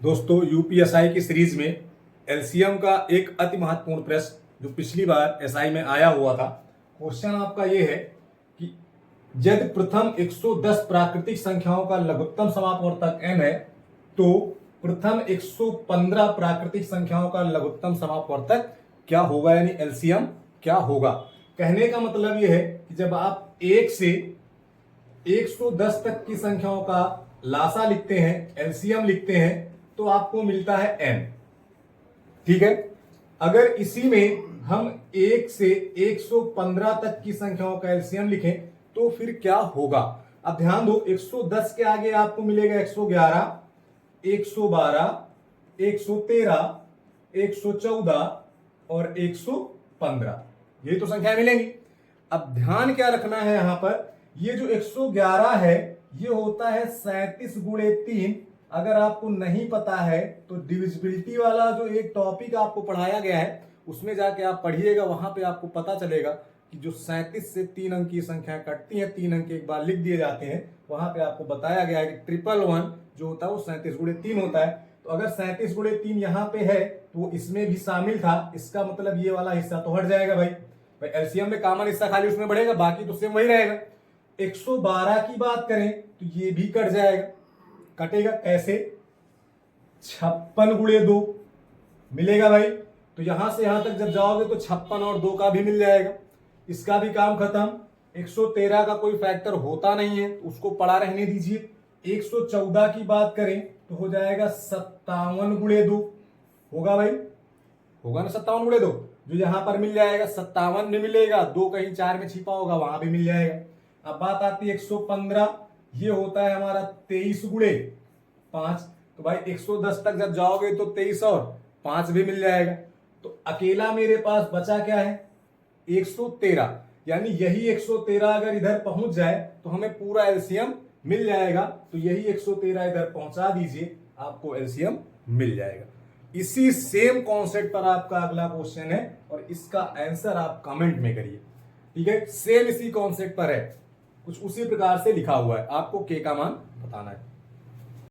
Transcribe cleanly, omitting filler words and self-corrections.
दोस्तों यूपीएसआई की सीरीज में एलसीएम का एक अति महत्वपूर्ण प्रश्न जो पिछली बार एसआई में आया हुआ था। क्वेश्चन आपका ये है कि यदि प्रथम 110 प्राकृतिक संख्याओं का लघुत्तम समापवर्तक n है तो प्रथम 115 प्राकृतिक संख्याओं का लघुत्तम समापवर्तक क्या होगा, यानी एलसीएम क्या होगा। कहने का मतलब यह है कि जब आप 1 से 110 तक की संख्याओं का लासा लिखते हैं, एलसीएम लिखते हैं, तो आपको मिलता है n। ठीक है, अगर इसी में हम 1 से 115 तक की संख्याओं का एलसीएम लिखें तो फिर क्या होगा। अब ध्यान दो, 110 के आगे आपको मिलेगा 111, 112, 113, 114 और 115, ये तो संख्याएं मिलेंगी। अब ध्यान क्या रखना है यहां पर, ये जो 111 है ये होता है 37 गुणे 3। अगर आपको नहीं पता है तो डिविजिबिलिटी वाला जो एक टॉपिक आपको पढ़ाया गया है उसमें जाके आप पढ़िएगा, वहां पे आपको पता चलेगा कि जो 37 से 3 अंक की संख्या कटती है, 3 अंक एक बार लिख दिए जाते हैं, वहां पे आपको बताया गया है कि 111 जो होता है वो 37 गुणे 3 होता है। तो अगर 37 गुणे 3 यहाँ पे है तो वो इसमें भी शामिल था, इसका मतलब ये वाला हिस्सा तो हट जाएगा भाई एलसीएम में कॉमन हिस्सा खाली उसमें बढ़ेगा, बाकी तो सेम वही रहेगा। 112 की बात करें तो ये भी कट जाएगा। कटेगा कैसे, 56 गुणे 2 मिलेगा भाई, तो यहां से यहां तक जब जाओगे तो 56 और 2 का भी मिल जाएगा, इसका भी काम खत्म। 113 का कोई फैक्टर होता नहीं है तो उसको पड़ा रहने दीजिए। 114 की बात करें तो हो जाएगा 57 गुणे 2, होगा भाई, होगा ना 57 गुणे 2, जो यहां पर मिल जाएगा 57 में मिलेगा, 2 कहीं 4 में छिपा होगा वहां भी मिल जाएगा। अब बात आती है 115, ये होता है हमारा 23 गुणे 5, तो भाई 110 तक जब जाओगे तो 23 और 5 भी मिल जाएगा। तो अकेला मेरे पास बचा क्या है, 113, यानी यही 113 अगर इधर पहुंच जाए तो हमें पूरा एलसीएम मिल जाएगा। तो यही 113 इधर पहुंचा दीजिए, आपको एलसीएम मिल जाएगा। इसी सेम कॉन्सेप्ट पर आपका अगला क्वेश्चन है और इसका आंसर आप कमेंट में करिए। ठीक है, सेम इसी कॉन्सेप्ट पर है, कुछ उसी प्रकार से लिखा हुआ है, आपको के का मान बताना है।